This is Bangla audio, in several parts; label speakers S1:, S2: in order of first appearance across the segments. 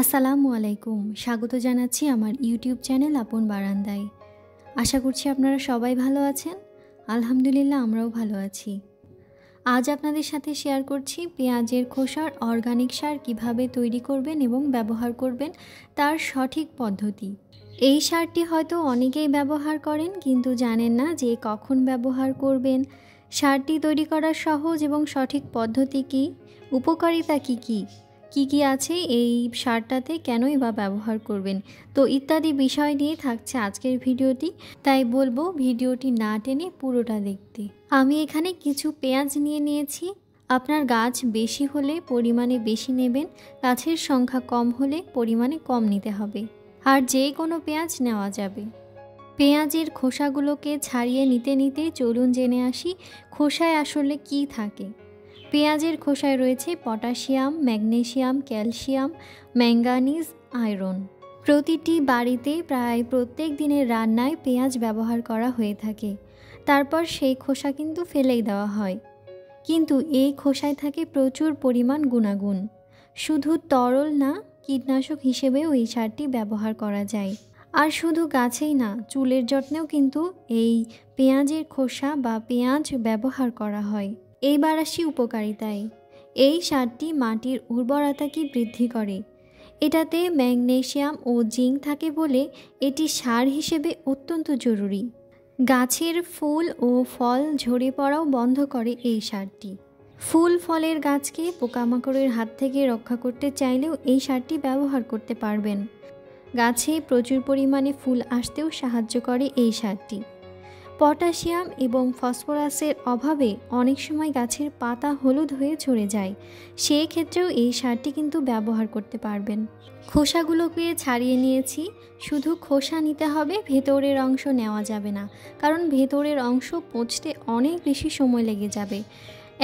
S1: আসসালামু আলাইকুম। স্বাগত জানাচ্ছি আমার ইউটিউব চ্যানেল আপন বারান্দায়। আশা করছি আপনারা সবাই ভালো আছেন। আলহামদুলিল্লাহ আমরাও ভালো আছি। আজ আপনাদের সাথে শেয়ার করছি পেঁয়াজের খোসার অর্গানিক সার কিভাবে তৈরি করবেন এবং ব্যবহার করবেন তার সঠিক পদ্ধতি। এই সারটি হয়তো অনেকেই ব্যবহার করেন, কিন্তু জানেন না যে কখন ব্যবহার করবেন। সারটি তৈরি করার সহজ এবং সঠিক পদ্ধতি কী, উপকারিতা কী কী আছে এই সারটাতে, কেনই বা ব্যবহার করবেন, তো ইত্যাদি বিষয় নিয়ে থাকছে আজকের ভিডিওটি। তাই বলবো ভিডিওটি না টেনে পুরোটা দেখতে। আমি এখানে কিছু পেঁয়াজ নিয়েছি। আপনার গাছ বেশি হলে পরিমাণে বেশি নেবেন, গাছের সংখ্যা কম হলে পরিমাণে কম নিতে হবে। আর যে কোনো পেঁয়াজ নেওয়া যাবে। পেঁয়াজের খোসাগুলোকে ছাড়িয়ে নিতে চলুন জেনে আসি খোসায় আসলে কি থাকে। পেঁয়াজের খোসায় রয়েছে potassium, magnesium, calcium, manganese, iron. প্রতিটি বাড়িতে প্রায় প্রত্যেক দিনের রান্নায় পেঁয়াজ ব্যবহার করা হয়ে থাকে। তারপর সেই খোসা কিন্তু ফেলেই দেওয়া হয়। কিন্তু এই খোসায় থাকে প্রচুর পরিমাণ গুণাগুণ। শুধু তরল না, কীটনাশক হিসেবেও এই সারটি ব্যবহার করা যায়। আর শুধু গাছেই না, চুলের যত্নেও কিন্তু এই পেঁয়াজের খোসা বা পেঁয়াজ ব্যবহার করা হয়। এইবার আসি উপকারিতায়। এই সারটি মাটির উর্বরতাকে বৃদ্ধি করে। এটাতে ম্যাগনেসিয়াম ও জিঙ্ক থাকে বলে এটি সার হিসেবে অত্যন্ত জরুরি। গাছের ফুল ও ফল ঝরে পড়াও বন্ধ করে এই সারটি। ফুল ফলের গাছকে পোকামাকড়ের হাত থেকে রক্ষা করতে চাইলেও এই সারটি ব্যবহার করতে পারবেন। গাছে প্রচুর পরিমাণে ফুল আসতেও সাহায্য করে এই সারটি। পটাশিয়াম এবং ফসফরাসের অভাবে অনেক সময় গাছের পাতা হলুদ হয়ে ঝরে যায়, সেই ক্ষেত্রেও এই সারটি কিন্তু ব্যবহার করতে পারবেন। খোসাগুলোকে ছাড়িয়ে নিয়েছি। শুধু খোসা নিতে হবে, ভেতরের অংশ নেওয়া যাবে না, কারণ ভেতরের অংশ পচতে অনেক বেশি সময় লেগে যাবে।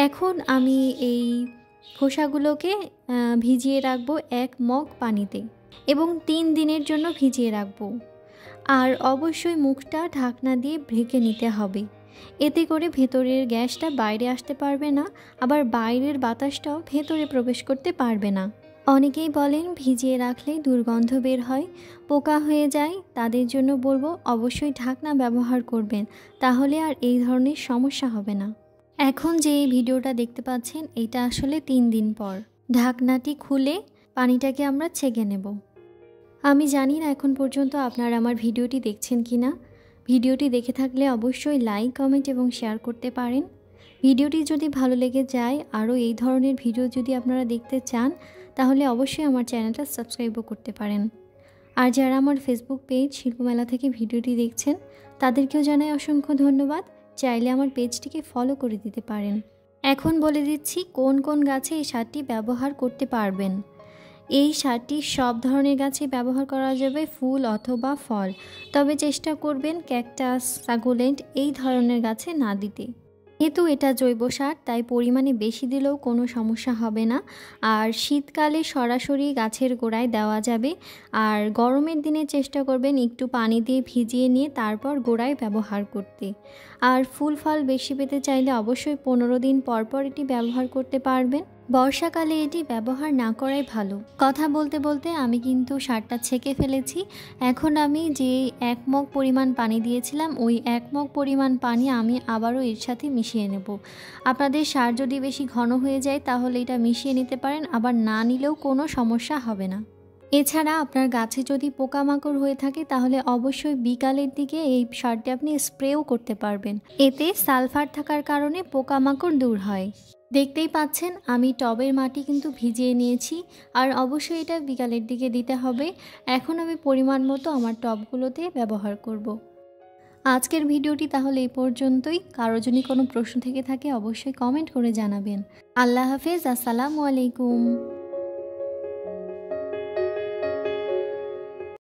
S1: এখন আমি এই খোসাগুলোকে ভিজিয়ে রাখবো 1 মগ পানিতে এবং 3 দিনের জন্য ভিজিয়ে রাখবো। আর অবশ্যই মুখটা ঢাকনা দিয়ে ঢেকে নিতে হবে। এতে করে ভেতরের গ্যাসটা বাইরে আসতে পারবে না, আবার বাইরের বাতাসটাও ভেতরে প্রবেশ করতে পারবে না। অনেকেই বলেন ভিজিয়ে রাখলে দুর্গন্ধ বের হয়, পোকা হয়ে যায়। তাদের জন্য বলবো অবশ্যই ঢাকনা ব্যবহার করবেন, তাহলে আর এই ধরনের সমস্যা হবে না। এখন যে ভিডিওটা দেখতে পাচ্ছেন এটা আসলে 3 দিন পর। ঢাকনাটি খুলে পানিটাকে আমরা ছেঁকে নেব। আমি জানি না এখন পর্যন্ত আপনারা আমার ভিডিওটি দেখছেন কি না। ভিডিওটি দেখে থাকলে অবশ্যই লাইক, কমেন্ট এবং শেয়ার করতে পারেন। ভিডিওটি যদি ভালো লেগে যায়, আরও এই ধরনের ভিডিও যদি আপনারা দেখতে চান, তাহলে অবশ্যই আমার চ্যানেলটা সাবস্ক্রাইবও করতে পারেন। আর যারা আমার ফেসবুক পেজ শিল্পমেলা থেকে ভিডিওটি দেখছেন, তাদেরকেও জানাই অসংখ্য ধন্যবাদ। চাইলে আমার পেজটিকে ফলো করে দিতে পারেন। এখন বলে দিচ্ছি কোন কোন গাছে এই সারটি ব্যবহার করতে পারবেন। এই সারটি সব ধরনের গাছে ব্যবহার করা যাবে, ফুল অথবা ফল। তবে চেষ্টা করবেন ক্যাকটাস, সাকুলেন্ট এই ধরনের গাছে না দিতে। যেহেতু এটা জৈব সার, তাই পরিমাণে বেশি দিলেও কোনো সমস্যা হবে না। আর শীতকালে সরাসরি গাছের গোড়ায় দেওয়া যাবে। আর গরমের দিনে চেষ্টা করবেন একটু পানি দিয়ে ভিজিয়ে নিয়ে তারপর গোড়ায় ব্যবহার করতে। আর ফুল ফল বেশি পেতে চাইলে অবশ্যই 15 দিন পর এটি ব্যবহার করতে পারবেন। বর্ষাকালে এটি ব্যবহার না করাই ভালো। কথা বলতে বলতে আমি কিন্তু সারটা ছেঁকে ফেলেছি। এখন আমি যে 1 মগ পরিমাণ পানি দিয়েছিলাম, ওই 1 মগ পরিমাণ পানি আমি আবারও এর সাথে মিশিয়ে নেব। আপনাদের সার যদি বেশি ঘন হয়ে যায় তাহলে এটা মিশিয়ে নিতে পারেন, আবার না নিলেও কোনো সমস্যা হবে না। এছাড়া আপনার গাছে যদি পোকামাকড় হয়ে থাকে তাহলে অবশ্যই বিকালের দিকে এই সারটি আপনি স্প্রেও করতে পারবেন। এতে সালফার থাকার কারণে পোকামাকড় দূর হয়। দেখতেই পাচ্ছেন আমি টবের মাটি কিন্তু ভিজিয়ে নিয়েছি, আর অবশ্যই এটা বিকালের দিকে দিতে হবে। এখন আমি পরিমাণ মতো আমার টবগুলোতে ব্যবহার করব। আজকের ভিডিওটি তাহলে এই পর্যন্তই। কারো যদি কোনো প্রশ্ন থেকে থাকে অবশ্যই কমেন্ট করে জানাবেন। আল্লাহ হাফেজ, আসসালামু আলাইকুম।